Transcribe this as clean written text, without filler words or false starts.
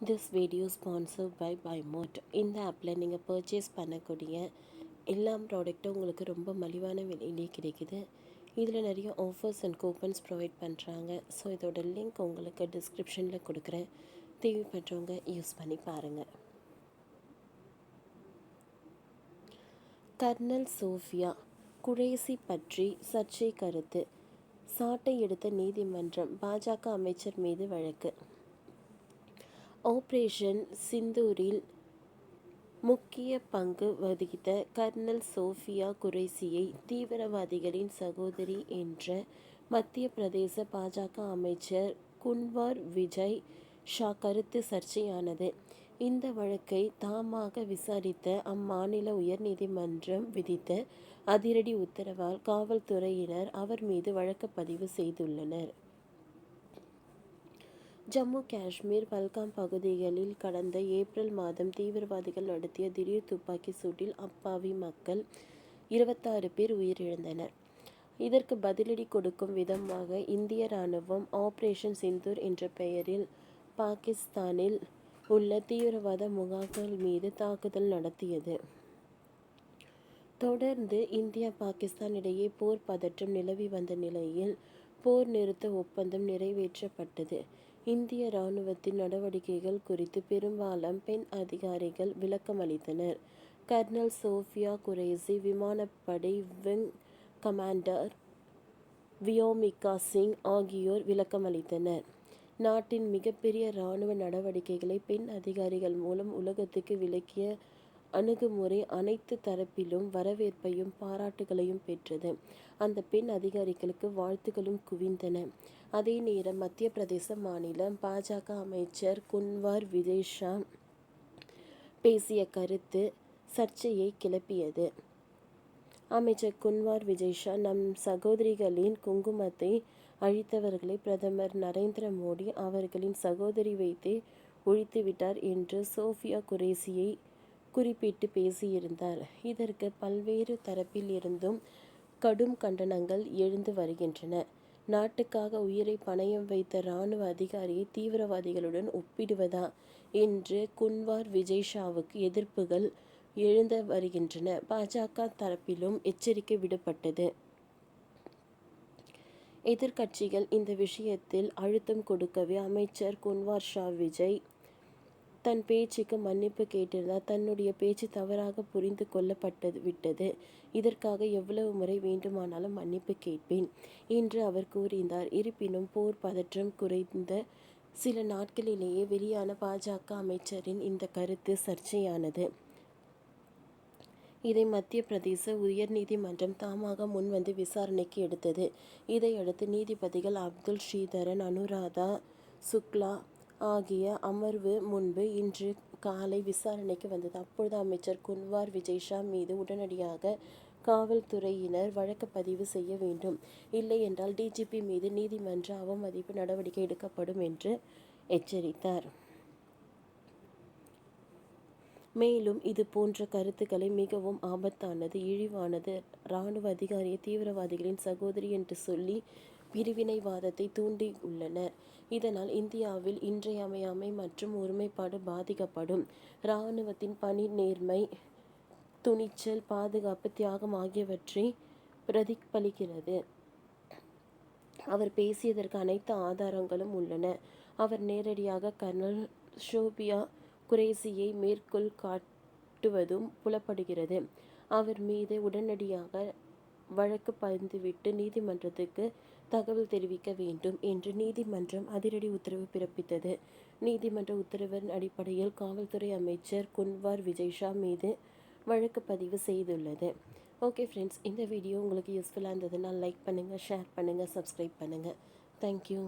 This video sponsored by பைமோட். இந்த ஆப்பில் நீங்கள் பர்ச்சேஸ் பண்ணக்கூடிய எல்லா ப்ராடக்ட்டும் உங்களுக்கு ரொம்ப மலிவான விலையிலே கிடைக்குது. இதில் நிறைய ஆஃபர்ஸ் அண்ட் கூப்பன்ஸ் ப்ரொவைட் பண்ணுறாங்க. ஸோ இதோட லிங்க் உங்களுக்கு டிஸ்கிரிப்ஷனில் கொடுக்குறேன். தேவைப்படுறவங்க யூஸ் பண்ணி பாருங்கள். கர்னல் சோஃபியா குரேசி பற்றி சர்ச்சை கருத்து. சாட்டை எடுத்த நீதிமன்றம். பாஜக அமைச்சர் மீது வழக்கு. ஆபரேஷன் சிந்தூரில் முக்கிய பங்கு வகித்த கர்னல் சோஃபியா குரேசியை தீவிரவாதிகளின் சகோதரி என்ற மத்திய பிரதேச பாஜக அமைச்சர் குன்வார் விஜய் ஷா கருத்து சர்ச்சையானது. இந்த வழக்கை தாமாக விசாரித்த அம்மாநில உயர்நீதிமன்றம் விதித்த அதிரடி உத்தரவால் காவல்துறையினர் அவர் மீது வழக்கு பதிவு செய்துள்ளனர். ஜம்மு காஷ்மீர் பல்காம் பகுதிகளில் கடந்த ஏப்ரல் மாதம் தீவிரவாதிகள் நடத்திய திடீர் துப்பாக்கி சூட்டில் அப்பாவி மக்கள் 26 பேர் உயிரிழந்தனர். இதற்கு பதிலடி கொடுக்கும் விதமாக இந்திய இராணுவம் ஆபரேஷன் சிந்தூர் என்ற பெயரில் பாகிஸ்தானில் உள்ள தீவிரவாத முகாம்கள் மீது தாக்குதல் நடத்தியது. தொடர்ந்து இந்தியா பாகிஸ்தான் இடையே போர் பதற்றம் நிலவி வந்த நிலையில் போர் நிறுத்த ஒப்பந்தம் நிறைவேற்றப்பட்டது. இந்திய இராணுவத்தின் நடவடிக்கைகள் குறித்து பெரும்பாலும் பெண் அதிகாரிகள் விளக்கமளித்தனர். கர்னல் சோஃபியா குரேசி விமானப்படை விங் கமாண்டர் வியோமிகா சிங் ஆகியோர் விளக்கமளித்தனர். நாட்டின் மிகப்பெரிய இராணுவ நடவடிக்கைகளை பெண் அதிகாரிகள் மூலம் உலகத்துக்கு விளக்கிய அணுகுமுறை அனைத்து தரப்பிலும் வரவேற்பையும் பாராட்டுகளையும் பெற்றது. அந்த பெண் அதிகாரிகளுக்கு வாழ்த்துக்களும் குவிந்தன. அதே நேரம் மத்திய பிரதேச மாநில பாஜக அமைச்சர் குன்வார் விஜய் ஷா பேசிய கருத்து சர்ச்சையை கிளப்பியது. அமைச்சர் குன்வார் விஜய் ஷா, நம் சகோதரிகளின் குங்குமத்தை அழித்தவர்களை பிரதமர் நரேந்திர மோடி அவர்களின் சகோதரி வைத்தே ஒழித்துவிட்டார் என்று சோஃபியா குரேசியை குறிப்பிட்டு பேசியிருந்தார். இதற்கு பல்வேறு தரப்பில் இருந்தும் கடும் கண்டனங்கள் எழுந்து வருகின்றன. நாட்டுக்காக உயிரை பணயம் வைத்த இராணுவ அதிகாரியை தீவிரவாதிகளுடன் ஒப்பிடுவதா என்று குன்வார் விஜய் ஷாவுக்கு எதிர்ப்புகள் எழுந்து வருகின்றன. பாஜக தரப்பிலும் எச்சரிக்கை விடப்பட்டது. எதிர்க்கட்சிகள் இந்த விஷயத்தில் அழுத்தம் கொடுக்கவே அமைச்சர் குன்வார் ஷா விஜய் தன் பேச்சுக்கு மன்னிப்பு கேட்டிருந்தார். தன்னுடைய பேச்சு தவறாக புரிந்து விட்டது. இதற்காக எவ்வளவு முறை வேண்டுமானாலும் மன்னிப்பு கேட்பேன் என்று அவர் கூறினார். இருப்பினும் போர் பதற்றம் குறைந்த சில நாட்களிலேயே வெளியான பாஜக அமைச்சரின் இந்த கருத்து சர்ச்சையானது. இதை மத்திய பிரதேச உயர்நீதிமன்றம் தாமாக முன்வந்து விசாரணைக்கு எடுத்தது. இதையடுத்து நீதிபதிகள் அப்துல் ஸ்ரீதரன், அனுராதா சுக்லா ஆகிய அமர்வு முன்பு இன்று காலை விசாரணைக்கு வந்தது. அப்பொழுது அமைச்சர் குன்வார் விஜய் ஷா மீது உடனடியாக காவல்துறையினர் வழக்கு பதிவு செய்ய வேண்டும், இல்லை என்றால் டிஜிபி மீது நீதிமன்ற அவமதிப்பு நடவடிக்கை எடுக்கப்படும் என்று எச்சரித்தார். மேலும் இது போன்ற கருத்துக்களை மிகவும் ஆபத்தானது, இழிவானது, இராணுவ அதிகாரியை தீவிரவாதிகளின் சகோதரி என்று சொல்லி பிரிவினைவாதத்தை தூண்டியுள்ளனர். இதனால் இந்தியாவில் இன்றியமையாமை மற்றும் ஒருமைப்பாடு பாதிக்கப்படும். இராணுவத்தின் பணி நேர்மை, துணிச்சல், பாதுகாப்பு, தியாகம் ஆகியவற்றை பிரதிபலிக்கிறது. அவர் பேசியதற்கு அனைத்து ஆதாரங்களும் உள்ளன. அவர் நேரடியாக கர்னல் சோபியா குரேசியை மேற்கோள் காட்டுவதும் புலப்படுகிறது. அவர் மீது உடனடியாக வழக்கு பதிந்துவிட்டு நீதிமன்றத்துக்கு தகவல் தெரிவிக்க வேண்டும் என்று நீதிமன்றம் அதிரடி உத்தரவு பிறப்பித்தது. நீதிமன்ற உத்தரவின் அடிப்படையில் காவல்துறை அமைச்சர் குன்வார் விஜய் ஷா மீது வழக்கு பதிவு செய்துள்ளது. ஓகே ஃப்ரெண்ட்ஸ், இந்த வீடியோ உங்களுக்கு யூஸ்ஃபுல்லாக இருந்ததுன்னா லைக் பண்ணுங்கள், ஷேர் பண்ணுங்கள், சப்ஸ்கிரைப் பண்ணுங்கள். தேங்க்யூ.